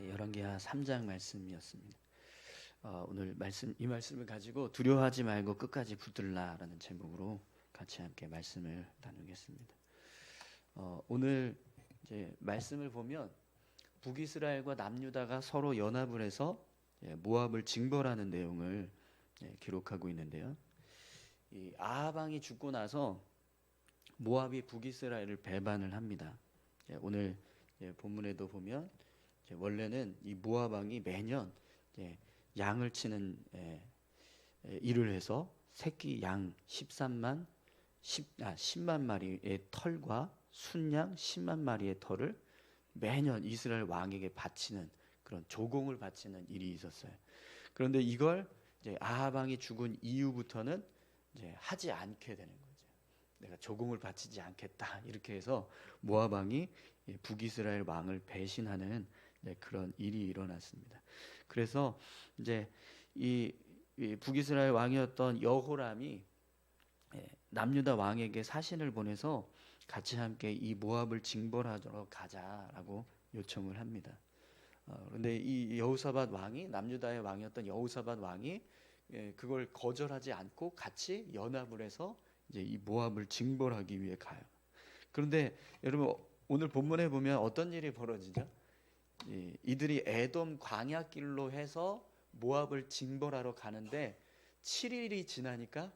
열왕기하 3장 말씀이었습니다. 오늘 이 말씀을 가지고 두려워하지 말고 끝까지 붙들라라는 제목으로 같이 함께 말씀을 나누겠습니다. 오늘 이제 말씀을 보면 북이스라엘과 남유다가 서로 연합을 해서 모압을 징벌하는 내용을 기록하고 있는데요. 이 아합 왕이 죽고 나서 모압이 북이스라엘을 배반을 합니다. 오늘 본문에도 보면 원래는 이 모압 왕이 매년 양을 치는 일을 해서 새끼 양 10만 마리의 털과 순양 10만 마리의 털을 매년 이스라엘 왕에게 바치는 그런 조공을 바치는 일이 있었어요. 그런데 이걸 아합 왕이 죽은 이후부터는 하지 않게 되는 거죠. 내가 조공을 바치지 않겠다 이렇게 해서 모압 왕이 북이스라엘 왕을 배신하는 그런 일이 일어났습니다. 그래서 이제 이 북이스라엘 왕이었던 여호람이 남유다 왕에게 사신을 보내서 같이 함께 이 모압을 징벌하러 가자라고 요청을 합니다. 그런데 이 여호사밧 왕이 남유다의 왕이었던 여호사밧 왕이 그걸 거절하지 않고 같이 연합을 해서 이제 이 모압을 징벌하기 위해 가요. 그런데 여러분 오늘 본문에 보면 어떤 일이 벌어지죠? 이들이 에돔 광야길로 해서 모압을 징벌하러 가는데 7일이 지나니까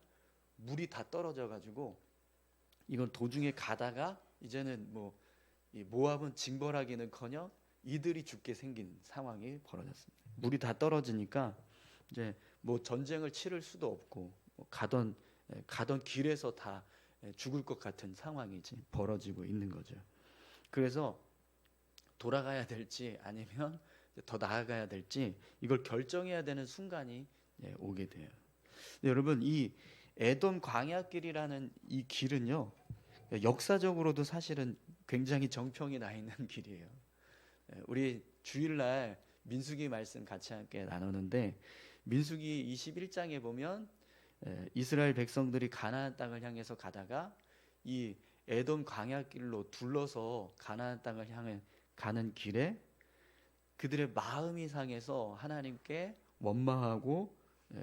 물이 다 떨어져 가지고 이건 도중에 가다가 이제는 이 모압은 징벌하기는커녕 이들이 죽게 생긴 상황이 벌어졌습니다. 물이 다 떨어지니까 이제 전쟁을 치를 수도 없고 가던 길에서 다 죽을 것 같은 상황이 지금 벌어지고 있는 거죠. 그래서 돌아가야 될지 아니면 더 나아가야 될지 이걸 결정해야 되는 순간이 오게 돼요. 여러분 이 에돔 광야길이라는 이 길은요 역사적으로도 사실은 굉장히 정평이 나 있는 길이에요. 우리 주일날 민수기 말씀 같이 함께 나누는데 민수기 21장에 보면 이스라엘 백성들이 가나안 땅을 향해서 가다가 이 에돔 광야길로 둘러서 가나안 땅을 향해 가는 길에 그들의 마음이 상해서 하나님께 원망하고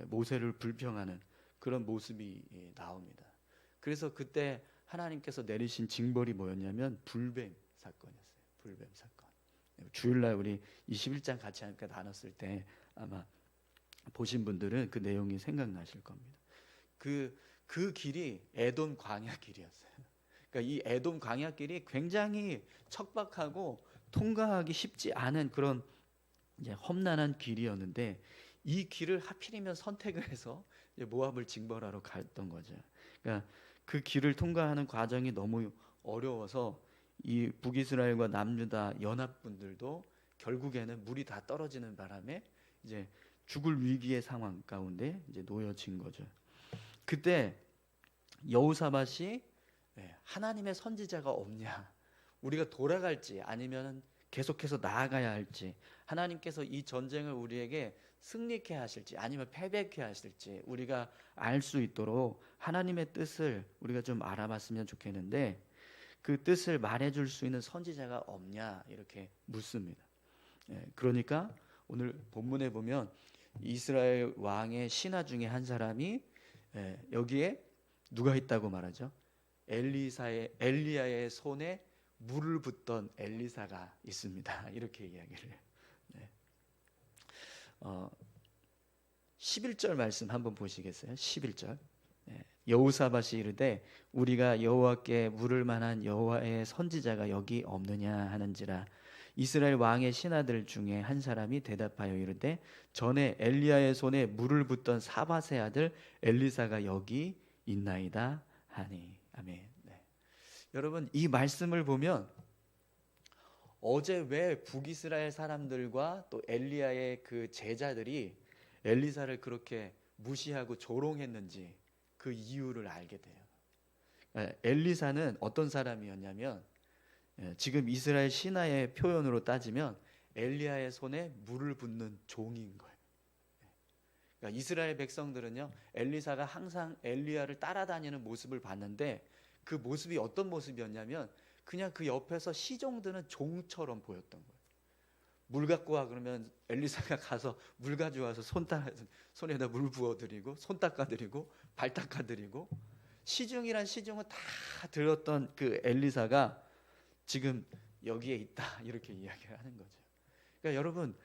모세를 불평하는 그런 모습이 나옵니다. 그래서 그때 하나님께서 내리신 징벌이 뭐였냐면 불뱀 사건이었어요. 불뱀 사건. 주일날 우리 21장 같이 함께 나눴을 때 아마 보신 분들은 그 내용이 생각나실 겁니다. 그 길이 에돔 광야 길이었어요. 그러니까 이 에돔 광야 길이 굉장히 척박하고 통과하기 쉽지 않은 그런 험난한 길이었는데 이 길을 하필이면 선택을 해서 모압을 징벌하러 갔던 거죠. 그러니까 그 길을 통과하는 과정이 너무 어려워서 이 북이스라엘과 남유다 연합군들도 결국에는 물이 다 떨어지는 바람에 이제 죽을 위기의 상황 가운데 이제 놓여진 거죠. 그때 여호사밧이 하나님의 선지자가 없냐, 우리가 돌아갈지 아니면 계속해서 나아가야 할지, 하나님께서 이 전쟁을 우리에게 승리케 하실지 아니면 패배케 하실지 우리가 알 수 있도록 하나님의 뜻을 우리가 좀 알아봤으면 좋겠는데 그 뜻을 말해줄 수 있는 선지자가 없냐 이렇게 묻습니다. 그러니까 오늘 본문에 보면 이스라엘 왕의 신하 중에 한 사람이 여기에 누가 있다고 말하죠? 엘리야의 손에 물을 붓던 엘리사가 있습니다. 이렇게 이야기를 해요. 11절 말씀 한번 보시겠어요? 11절. 여호사밧이 이르되 우리가 여호와께 물을 만한 여호와의 선지자가 여기 없느냐 하는지라. 이스라엘 왕의 신하들 중에 한 사람이 대답하여 이르되 전에 엘리야의 손에 물을 붓던 사밧의 아들 엘리사가 여기 있나이다 하니. 아멘. 여러분 이 말씀을 보면 어제 왜 북이스라엘 사람들과 또 엘리야의 그 제자들이 엘리사를 그렇게 무시하고 조롱했는지 그 이유를 알게 돼요. 엘리사는 어떤 사람이었냐면 지금 이스라엘 신하의 표현으로 따지면 엘리야의 손에 물을 붓는 종인 거예요. 그러니까 이스라엘 백성들은요 엘리사가 항상 엘리야를 따라다니는 모습을 봤는데 그 모습이 어떤 모습이었냐면 그냥 그 옆에서 시종드는 종처럼 보였던 거예요. 물 갖고 와 그러면 엘리사가 가서 물 가져와서 손에다 물 부어드리고 손 닦아드리고 발 닦아드리고 시중이란 시중은 다 들었던 그 엘리사가 지금 여기에 있다 이렇게 이야기를 하는 거죠. 그러니까 여러분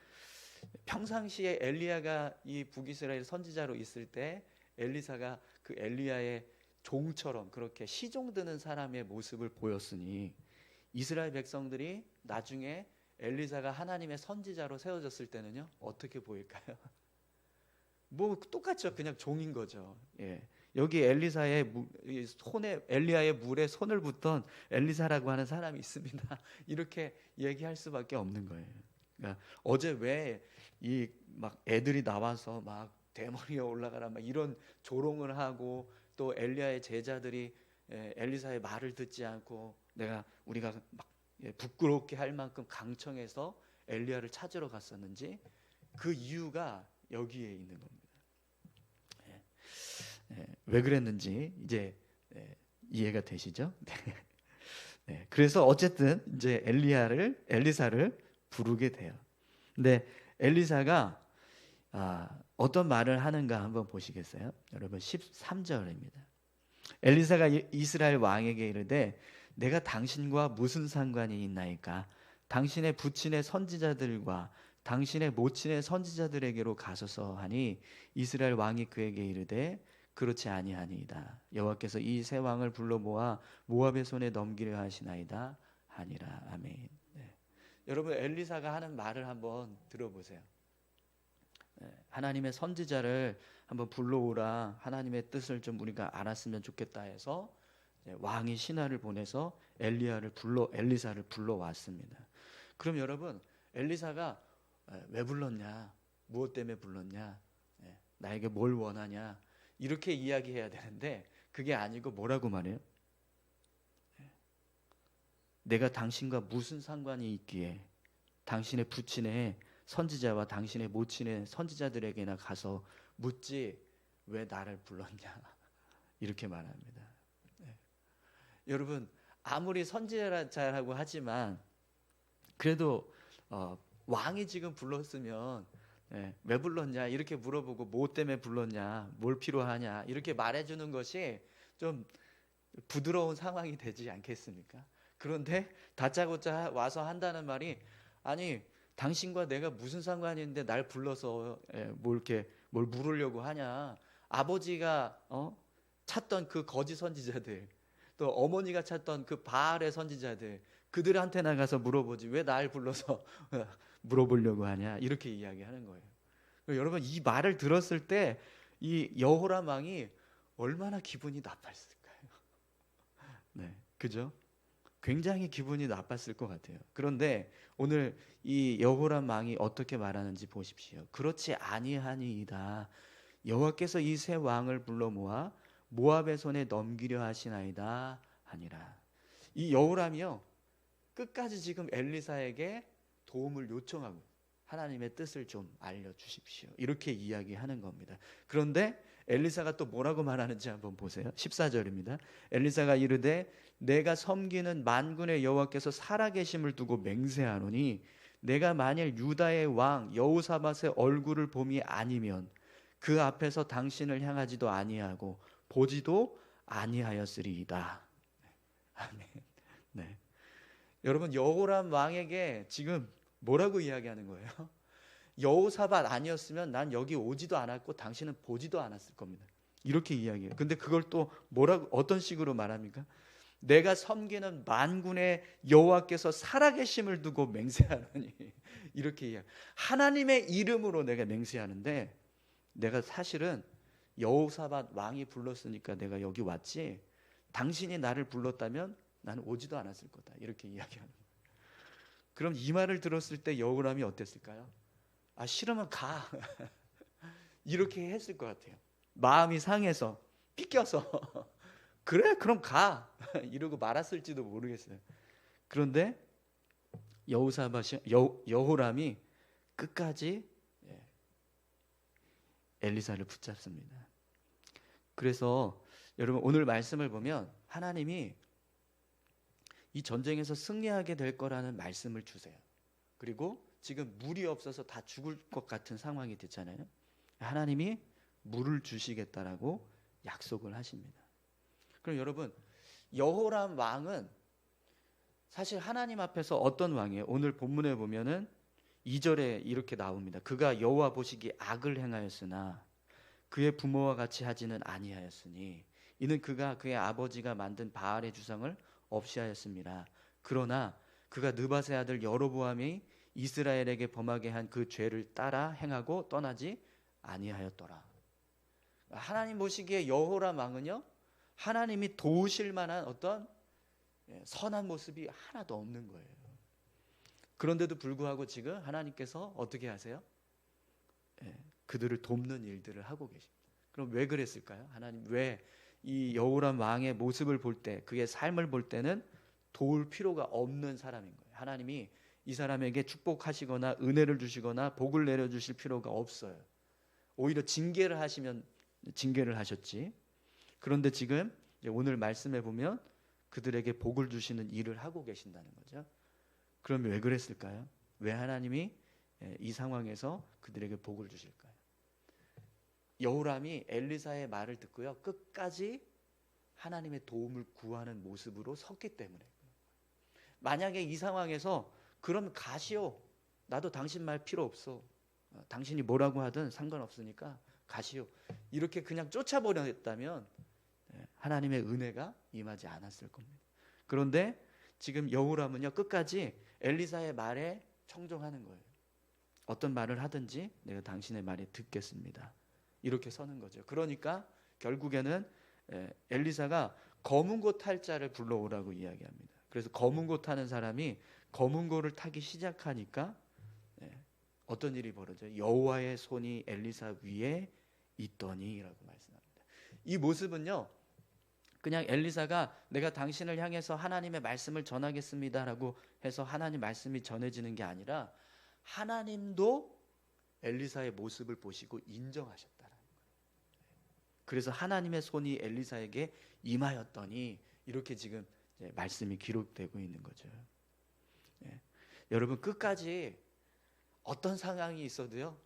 평상시에 엘리야가 이 북이스라엘 선지자로 있을 때 엘리사가 그 엘리야의 종처럼 그렇게 시종드는 사람의 모습을 보였으니 이스라엘 백성들이 나중에 엘리사가 하나님의 선지자로 세워졌을 때는요 어떻게 보일까요? 뭐 똑같죠. 그냥 종인 거죠. 예. 여기 엘리사의 손에 엘리야의 물에 손을 붓던 엘리사라고 하는 사람이 있습니다. 이렇게 얘기할 수밖에 없는 거예요. 그러니까 어제 왜 이 막 애들이 나와서 막 대머리에 올라가라 막 이런 조롱을 하고 또 엘리야의 제자들이 엘리사의 말을 듣지 않고 우리가 막 부끄럽게 할 만큼 강청해서 엘리야를 찾으러 갔었는지 그 이유가 여기에 있는 겁니다. 왜 그랬는지 이제 이해가 되시죠? 네. 그래서 어쨌든 이제 엘리사를 부르게 돼요. 근데 엘리사가 어떤 말을 하는가 한번 보시겠어요? 여러분 13절입니다. 엘리사가 이스라엘 왕에게 이르되 내가 당신과 무슨 상관이 있나이까? 당신의 부친의 선지자들과 당신의 모친의 선지자들에게로 가소서 하니 이스라엘 왕이 그에게 이르되 그렇지 아니하니이다. 여호와께서 이 세 왕을 불러 모아 모압의 손에 넘기려 하시나이다 하니라. 아멘. 네. 여러분 엘리사가 하는 말을 한번 들어보세요. 하나님의 선지자를 한번 불러오라. 하나님의 뜻을 좀 우리가 알았으면 좋겠다 해서 왕이 신하를 보내서 엘리사를 불러왔습니다. 그럼 여러분 엘리사가 왜 불렀냐? 무엇 때문에 불렀냐? 나에게 뭘 원하냐? 이렇게 이야기해야 되는데 그게 아니고 뭐라고 말해요? 내가 당신과 무슨 상관이 있기에 당신의 부친의 선지자와 당신의 모친의 선지자들에게나 가서 묻지 왜 나를 불렀냐 이렇게 말합니다. 여러분 아무리 선지자라고 하지만 그래도 왕이 지금 불렀으면 왜 불렀냐 이렇게 물어보고 뭐 때문에 불렀냐 뭘 필요하냐 이렇게 말해주는 것이 좀 부드러운 상황이 되지 않겠습니까? 그런데 다짜고짜 와서 한다는 말이 아니 당신과 내가 무슨 상관이 있는데 날 불러서 뭘 물으려고 하냐. 아버지가 찾던 그 거짓 선지자들 또 어머니가 찾던 그 바알의 선지자들 그들한테 나가서 물어보지 왜 날 불러서 물어보려고 하냐 이렇게 이야기하는 거예요. 여러분 이 말을 들었을 때 이 여호람 왕이 얼마나 기분이 나빴을까요? 네, 그죠? 굉장히 기분이 나빴을 것 같아요. 그런데 오늘 이 여호람 왕이 어떻게 말하는지 보십시오. 그렇지 아니하니이다. 여호와께서 이 세 왕을 불러 모아 모압의 손에 넘기려 하시나이다 하니라. 이 여호람이요 끝까지 지금 엘리사에게 도움을 요청하고 하나님의 뜻을 좀 알려주십시오 이렇게 이야기하는 겁니다. 그런데 엘리사가 또 뭐라고 말하는지 한번 보세요. 14절입니다. 엘리사가 이르되 내가 섬기는 만군의 여호와께서 살아계심을 두고 맹세하노니 내가 만일 유다의 왕 여호사밧의 얼굴을 봄이 아니면 그 앞에서 당신을 향하지도 아니하고 보지도 아니하였으리이다. 아멘. 네. 여러분 여호람 왕에게 지금 뭐라고 이야기하는 거예요? 여호사밧 아니었으면 난 여기 오지도 않았고 당신은 보지도 않았을 겁니다. 이렇게 이야기해요. 근데 그걸 또 어떤 식으로 말합니까? 내가 섬기는 만군의 여호와께서 살아계심을 두고 맹세하노니 이렇게 이야기해요. 하나님의 이름으로 내가 맹세하는데 내가 사실은 여호사밧 왕이 불렀으니까 내가 여기 왔지 당신이 나를 불렀다면 나는 오지도 않았을 거다 이렇게 이야기하는 거예요. 그럼 이 말을 들었을 때 여호람이 어땠을까요? 싫으면 가 이렇게 했을 것 같아요. 마음이 상해서 삐껴서 그래 그럼 가 이러고 말았을지도 모르겠어요. 그런데 여호람이 끝까지 엘리사를 붙잡습니다. 그래서 여러분 오늘 말씀을 보면 하나님이 이 전쟁에서 승리하게 될 거라는 말씀을 주세요. 그리고 지금 물이 없어서 다 죽을 것 같은 상황이 됐잖아요. 하나님이 물을 주시겠다라고 약속을 하십니다. 그럼 여러분, 여호람 왕은 사실 하나님 앞에서 어떤 왕이에요? 오늘 본문에 보면은 2절에 이렇게 나옵니다. 그가 여호와 보시기에 악을 행하였으나 그의 부모와 같이 하지는 아니하였으니 이는 그가 그의 아버지가 만든 바알의 주상을 없이 하였습니다. 그러나 그가 느밧의 아들 여로보암이 이스라엘에게 범하게 한 그 죄를 따라 행하고 떠나지 아니하였더라. 하나님 보시기에 여호람 왕은요, 하나님이 도우실 만한 어떤 선한 모습이 하나도 없는 거예요. 그런데도 불구하고 지금 하나님께서 어떻게 하세요? 그들을 돕는 일들을 하고 계십니다. 그럼 왜 그랬을까요? 하나님 왜 이 여호람 왕의 모습을 볼 때, 그의 삶을 볼 때는 도울 필요가 없는 사람인 거예요. 하나님이 이 사람에게 축복하시거나 은혜를 주시거나 복을 내려주실 필요가 없어요. 오히려 징계를 하시면 징계를 하셨지. 그런데 지금 오늘 말씀해 보면 그들에게 복을 주시는 일을 하고 계신다는 거죠. 그러면 왜 그랬을까요? 왜 하나님이 이 상황에서 그들에게 복을 주실까요? 여호람이 엘리사의 말을 듣고요, 끝까지 하나님의 도움을 구하는 모습으로 섰기 때문에. 만약에 이 상황에서 그럼 가시오, 나도 당신 말 필요 없어, 당신이 뭐라고 하든 상관없으니까 가시오, 이렇게 그냥 쫓아버렸다면 하나님의 은혜가 임하지 않았을 겁니다. 그런데 지금 여호람은요, 끝까지 엘리사의 말에 청종하는 거예요. 어떤 말을 하든지 내가 당신의 말에 듣겠습니다, 이렇게 서는 거죠. 그러니까 결국에는 엘리사가 검은 고 탈 자를 불러오라고 이야기합니다. 그래서 검은 고 타는 사람이 검은 고를 타기 시작하니까 어떤 일이 벌어져요? 여호와의 손이 엘리사 위에 있더니라고 말씀합니다. 이 모습은요, 그냥 엘리사가 내가 당신을 향해서 하나님의 말씀을 전하겠습니다라고 해서 하나님 말씀이 전해지는 게 아니라 하나님도 엘리사의 모습을 보시고 인정하셨다라는 거예요. 그래서 하나님의 손이 엘리사에게 임하였더니 이렇게 지금 말씀이 기록되고 있는 거죠. 여러분, 끝까지 어떤 상황이 있어도요,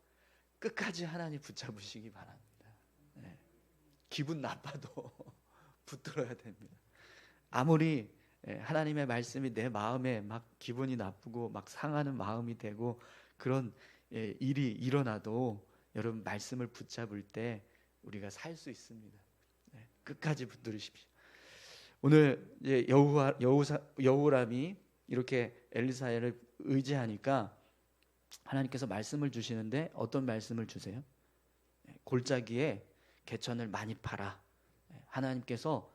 끝까지 하나님 붙잡으시기 바랍니다. 기분 나빠도 붙들어야 됩니다. 아무리 하나님의 말씀이 내 마음에 막 기분이 나쁘고 막 상하는 마음이 되고 그런 일이 일어나도 여러분, 말씀을 붙잡을 때 우리가 살 수 있습니다. 끝까지 붙들으십시오. 오늘 여호람이 이렇게 엘리사를 의지하니까 하나님께서 말씀을 주시는데 어떤 말씀을 주세요? 골짜기에 개천을 많이 팔아. 하나님께서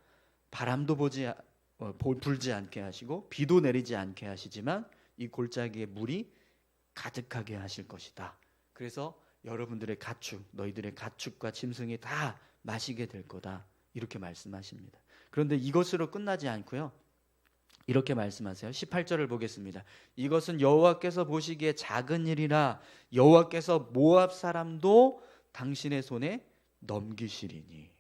바람도 불지 않게 하시고 비도 내리지 않게 하시지만 이 골짜기에 물이 가득하게 하실 것이다. 그래서 여러분들의 가축, 너희들의 가축과 짐승이 다 마시게 될 거다, 이렇게 말씀하십니다. 그런데 이것으로 끝나지 않고요, 이렇게 말씀하세요. 18절을 보겠습니다. 이것은 여호와께서 보시기에 작은 일이라 여호와께서 모압 사람도 당신의 손에 넘기시리니.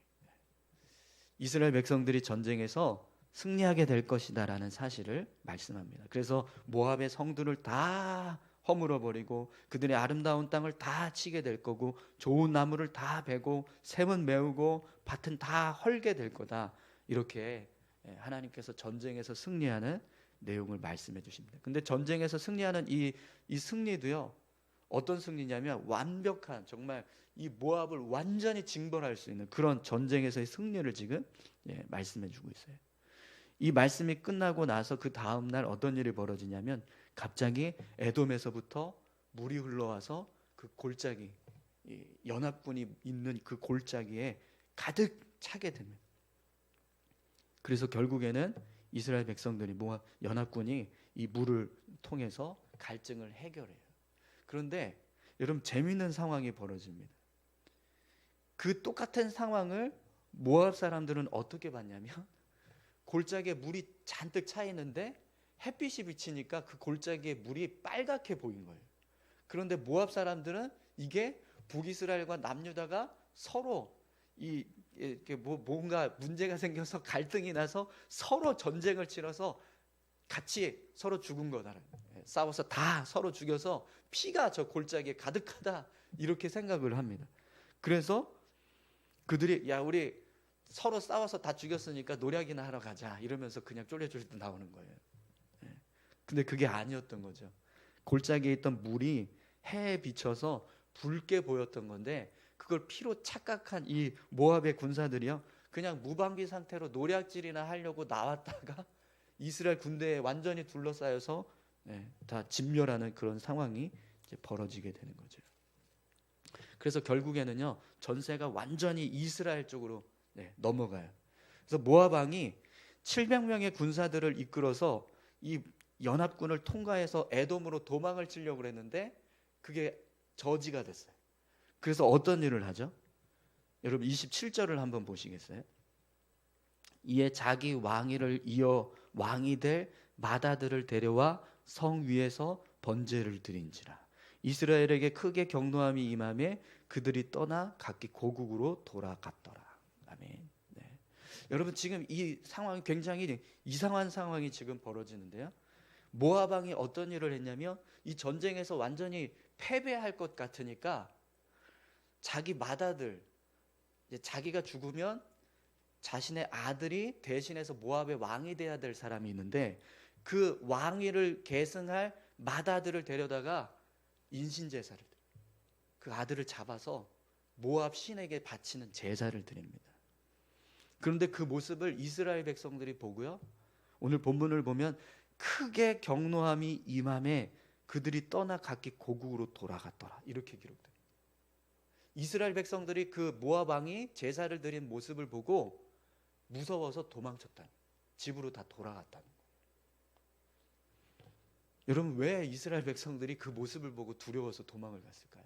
이스라엘 백성들이 전쟁에서 승리하게 될 것이다라는 사실을 말씀합니다. 그래서 모압의 성들을 다 허물어 버리고 그들의 아름다운 땅을 다 치게 될 거고 좋은 나무를 다 베고 샘은 메우고 밭은 다 헐게 될 거다, 이렇게 하나님께서 전쟁에서 승리하는 내용을 말씀해 주십니다. 근데 전쟁에서 승리하는 이 승리도요, 어떤 승리냐면 완벽한, 정말 이 모압을 완전히 징벌할 수 있는 그런 전쟁에서의 승리를 지금 말씀해 주고 있어요. 이 말씀이 끝나고 나서 그 다음 날 어떤 일이 벌어지냐면 갑자기 에돔에서부터 물이 흘러와서 그 골짜기, 연합군이 있는 그 골짜기에 가득 차게 됩니다. 그래서 결국에는 이스라엘 백성들이 모압 연합군이 이 물을 통해서 갈증을 해결해요. 그런데 여러분, 재미있는 상황이 벌어집니다. 그 똑같은 상황을 모압 사람들은 어떻게 봤냐면 골짜기에 물이 잔뜩 차 있는데 햇빛이 비치니까 그 골짜기에 물이 빨갛게 보인 거예요. 그런데 모압 사람들은 이게 북이스라엘과 남유다가 서로 뭔가 문제가 생겨서 갈등이 나서 서로 전쟁을 치러서 같이 서로 죽은 거다. 싸워서 다 서로 죽여서 피가 저 골짜기에 가득하다 이렇게 생각을 합니다. 그래서 그들이 야 우리 서로 싸워서 다 죽였으니까 노략이나 하러 가자 이러면서 그냥 쫄래쫄래 나오는 거예요. 근데 그게 아니었던 거죠. 골짜기에 있던 물이 해에 비쳐서 붉게 보였던 건데 그걸 피로 착각한 이 모압의 군사들이요, 그냥 무방비 상태로 노략질이나 하려고 나왔다가 이스라엘 군대에 완전히 둘러싸여서 다 진멸하는 그런 상황이 이제 벌어지게 되는 거죠. 그래서 결국에는요 전세가 완전히 이스라엘 쪽으로 넘어가요. 그래서 모압 왕이 700명의 군사들을 이끌어서 이 연합군을 통과해서 에돔으로 도망을 치려고 했는데 그게 저지가 됐어요. 그래서 어떤 일을 하죠? 여러분 27절을 한번 보시겠어요? 이에 자기 왕위를 이어 왕이 될 마다들을 데려와 성 위에서 번제를 드린지라. 이스라엘에게 크게 경노함이 임하매 그들이 떠나 각기 고국으로 돌아갔더라. 아멘. 여러분 지금 이 상황이 굉장히 이상한 상황이 지금 벌어지는데요. 모압 왕이 어떤 일을 했냐면 이 전쟁에서 완전히 패배할 것 같으니까 자기 맏아들, 이제 자기가 죽으면 자신의 아들이 대신해서 모압의 왕이 돼야 될 사람이 있는데 그 왕위를 계승할 맏아들을 데려다가 인신제사를, 그 아들을 잡아서 모압 신에게 바치는 제사를 드립니다. 그런데 그 모습을 이스라엘 백성들이 보고요, 오늘 본문을 보면 크게 경노함이 임함에 그들이 떠나 각기 고국으로 돌아갔더라 이렇게 기록됩니다. 이스라엘 백성들이 그 모압 왕이 제사를 드린 모습을 보고 무서워서 도망쳤다는, 집으로 다 돌아갔다는 거예요. 여러분 왜 이스라엘 백성들이 그 모습을 보고 두려워서 도망을 갔을까요?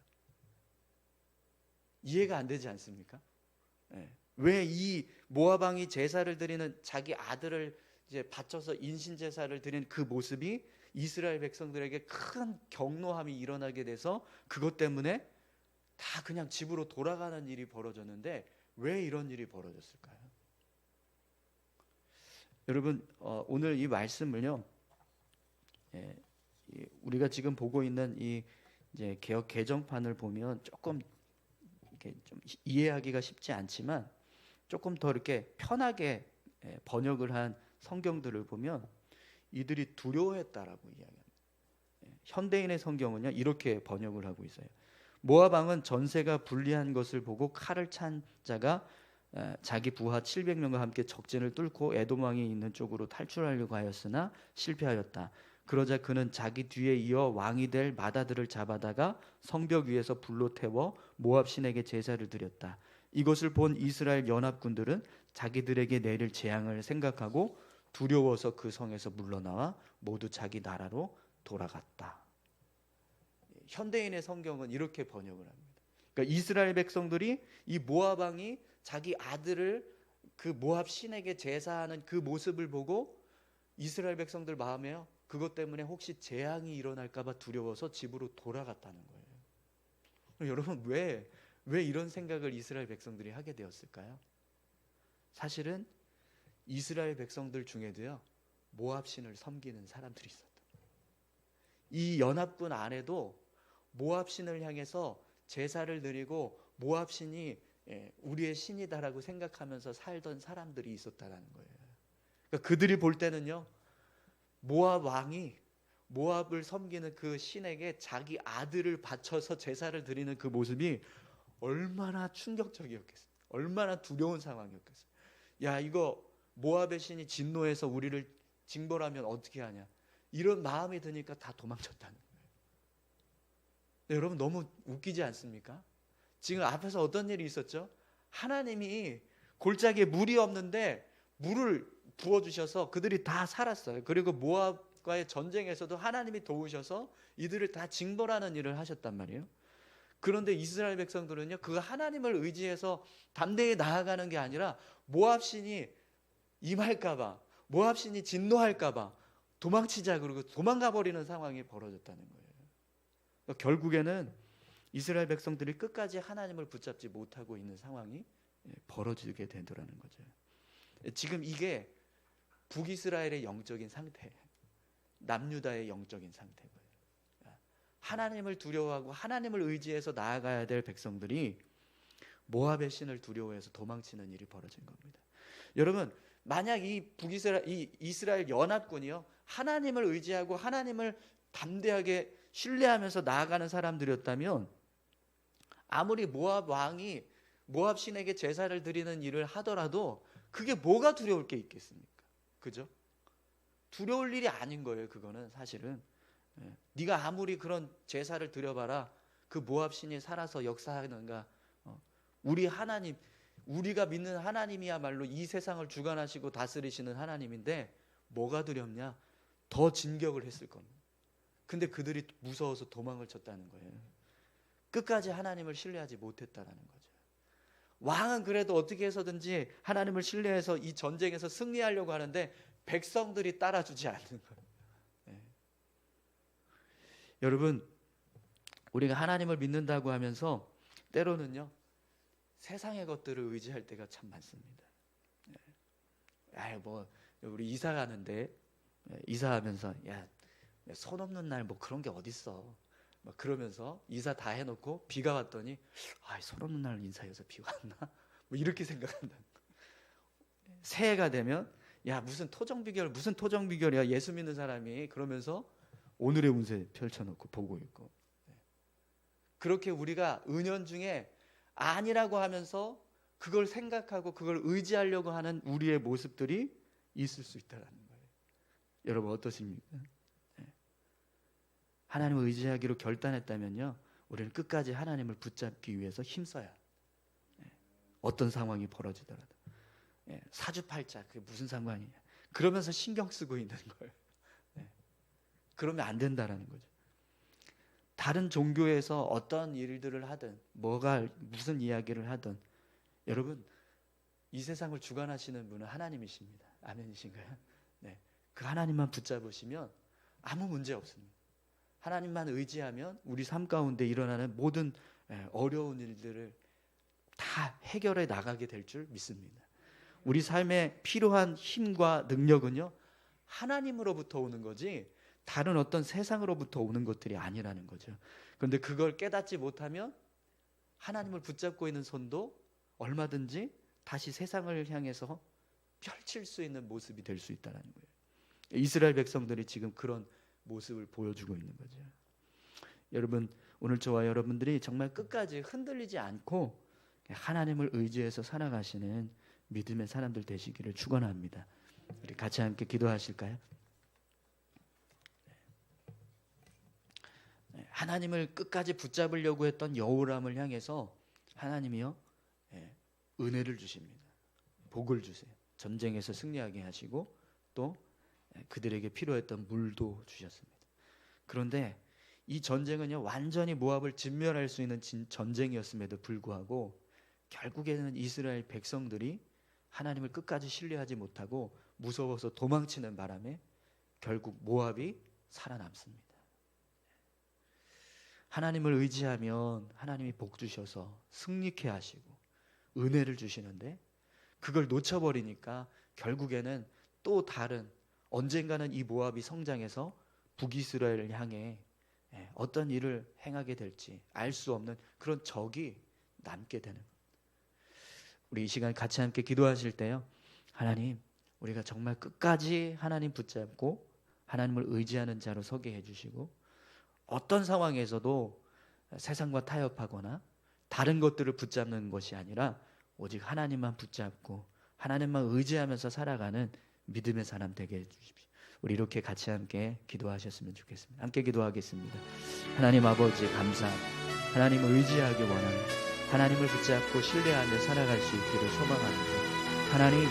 이해가 안 되지 않습니까? 왜 이 모압 왕이 제사를 드리는 자기 아들을 이제 바쳐서 인신 제사를 드린 그 모습이 이스라엘 백성들에게 큰 경노함이 일어나게 돼서 그것 때문에 다 그냥 집으로 돌아가는 일이 벌어졌는데 왜 이런 일이 벌어졌을까요? 여러분 오늘 이 말씀을요, 우리가 지금 보고 있는 이 이제 개역 개정판을 보면 조금 이렇게 좀 이해하기가 쉽지 않지만 조금 더 이렇게 편하게 번역을 한 성경들을 보면 이들이 두려워했다라고 이야기합니다. 현대인의 성경은요 이렇게 번역을 하고 있어요. 모압 왕은 전세가 불리한 것을 보고 칼을 찬 자가 자기 부하 700명과 함께 적진을 뚫고 에돔 왕이 있는 쪽으로 탈출하려고 하였으나 실패하였다. 그러자 그는 자기 뒤에 이어 왕이 될 맏아들을 잡아다가 성벽 위에서 불로 태워 모압 신에게 제사를 드렸다. 이것을 본 이스라엘 연합군들은 자기들에게 내릴 재앙을 생각하고 두려워서 그 성에서 물러나와 모두 자기 나라로 돌아갔다. 현대인의 성경은 이렇게 번역을 합니다. 그러니까 이스라엘 백성들이 이 모압 왕이 자기 아들을 그 모압 신에게 제사하는 그 모습을 보고 이스라엘 백성들 마음에요, 그것 때문에 혹시 재앙이 일어날까 봐 두려워서 집으로 돌아갔다는 거예요. 여러분 왜 이런 생각을 이스라엘 백성들이 하게 되었을까요? 사실은 이스라엘 백성들 중에도요 모압 신을 섬기는 사람들이 있었다. 이 연합군 안에도 모압 신을 향해서 제사를 드리고 모압 신이 우리의 신이다라고 생각하면서 살던 사람들이 있었다라는 거예요. 그러니까 그들이 볼 때는요, 모압 왕이 모압을 섬기는 그 신에게 자기 아들을 바쳐서 제사를 드리는 그 모습이 얼마나 충격적이었겠어요. 얼마나 두려운 상황이었겠어요. 야, 이거 모압의 신이 진노해서 우리를 징벌하면 어떻게 하냐, 이런 마음이 드니까 다 도망쳤다는 거예요. 네, 여러분 너무 웃기지 않습니까? 지금 앞에서 어떤 일이 있었죠? 하나님이 골짜기에 물이 없는데 물을 부어주셔서 그들이 다 살았어요. 그리고 모압과의 전쟁에서도 하나님이 도우셔서 이들을 다 징벌하는 일을 하셨단 말이에요. 그런데 이스라엘 백성들은요, 그 하나님을 의지해서 담대히 나아가는 게 아니라 모압 신이 임할까봐, 모압 신이 진노할까봐 도망치자 그러고 도망가 버리는 상황이 벌어졌다는 거예요. 그러니까 결국에는 이스라엘 백성들이 끝까지 하나님을 붙잡지 못하고 있는 상황이 벌어지게 되더라는 거죠. 지금 이게 북이스라엘의 영적인 상태예요. 남유다의 영적인 상태고요. 하나님을 두려워하고 하나님을 의지해서 나아가야 될 백성들이 모압의 신을 두려워해서 도망치는 일이 벌어진 겁니다. 여러분, 만약 이 이스라엘 연합군이요, 하나님을 의지하고 하나님을 담대하게 신뢰하면서 나아가는 사람들이었다면, 아무리 모압 왕이 모압 신에게 제사를 드리는 일을 하더라도 그게 뭐가 두려울 게 있겠습니까? 그죠? 두려울 일이 아닌 거예요. 그거는 사실은 네가 아무리 그런 제사를 드려봐라, 그 모압 신이 살아서 역사하는가? 우리 하나님, 우리가 믿는 하나님이야말로 이 세상을 주관하시고 다스리시는 하나님인데 뭐가 두렵냐? 더 진격을 했을 겁니다. 근데 그들이 무서워서 도망을 쳤다는 거예요. 끝까지 하나님을 신뢰하지 못했다라는 거죠. 왕은 그래도 어떻게 해서든지 하나님을 신뢰해서 이 전쟁에서 승리하려고 하는데 백성들이 따라주지 않는 거예요. 네. 여러분, 우리가 하나님을 믿는다고 하면서 때로는요, 세상의 것들을 의지할 때가 참 많습니다. 우리 이사 가는데 이사하면서 손 없는 날 뭐 그런 게 어딨어, 막 그러면서 이사 다 해놓고 비가 왔더니 손 없는 날 인사해서 비가 왔나? 뭐 이렇게 생각한다. 새해가 되면 무슨 토정비결이야 예수 믿는 사람이, 그러면서 오늘의 운세 펼쳐놓고 보고 있고, 그렇게 우리가 은연중에 아니라고 하면서 그걸 생각하고 그걸 의지하려고 하는 우리의 모습들이 있을 수 있다는 거예요. 여러분 어떠십니까? 하나님을 의지하기로 결단했다면요, 우리는 끝까지 하나님을 붙잡기 위해서 힘써야, 어떤 상황이 벌어지더라도. 사주팔자 그게 무슨 상관이냐 그러면서 신경 쓰고 있는 거예요. 그러면 안 된다라는 거죠. 다른 종교에서 어떤 일들을 하든 무슨 이야기를 하든, 여러분 이 세상을 주관하시는 분은 하나님이십니다. 아멘이신가요? 네. 그 하나님만 붙잡으시면 아무 문제 없습니다. 하나님만 의지하면 우리 삶 가운데 일어나는 모든 어려운 일들을 다 해결해 나가게 될 줄 믿습니다. 우리 삶에 필요한 힘과 능력은요, 하나님으로부터 오는 거지 다른 어떤 세상으로부터 오는 것들이 아니라는 거죠. 그런데 그걸 깨닫지 못하면 하나님을 붙잡고 있는 손도 얼마든지 다시 세상을 향해서 펼칠 수 있는 모습이 될 수 있다는 거예요. 이스라엘 백성들이 지금 그런 모습을 보여주고 있는 거죠. 여러분, 오늘 저와 여러분들이 정말 끝까지 흔들리지 않고 하나님을 의지해서 살아가시는 믿음의 사람들 되시기를 축원합니다. 우리 같이 함께 기도하실까요? 하나님을 끝까지 붙잡으려고 했던 여호람을 향해서 하나님이요, 은혜를 주십니다. 복을 주세요. 전쟁에서 승리하게 하시고 또 그들에게 필요했던 물도 주셨습니다. 그런데 이 전쟁은요, 완전히 모압을 진멸할 수 있는 전쟁이었음에도 불구하고 결국에는 이스라엘 백성들이 하나님을 끝까지 신뢰하지 못하고 무서워서 도망치는 바람에 결국 모압이 살아남습니다. 하나님을 의지하면 하나님이 복 주셔서 승리케 하시고 은혜를 주시는데, 그걸 놓쳐버리니까 결국에는 또 다른, 언젠가는 이 모압이 성장해서 북이스라엘을 향해 어떤 일을 행하게 될지 알 수 없는 그런 적이 남게 되는 겁니다. 우리 이 시간 같이 함께 기도하실 때요, 하나님, 우리가 정말 끝까지 하나님 붙잡고 하나님을 의지하는 자로 서게 해주시고, 어떤 상황에서도 세상과 타협하거나 다른 것들을 붙잡는 것이 아니라 오직 하나님만 붙잡고 하나님만 의지하면서 살아가는 믿음의 사람 되게 해주십시오. 우리 이렇게 같이 함께 기도하셨으면 좋겠습니다. 함께 기도하겠습니다. 하나님 아버지 감사합니다. 하나님을 의지하기 원합니다. 하나님을 붙잡고 신뢰하며 살아갈 수 있기를 소망합니다. 하나님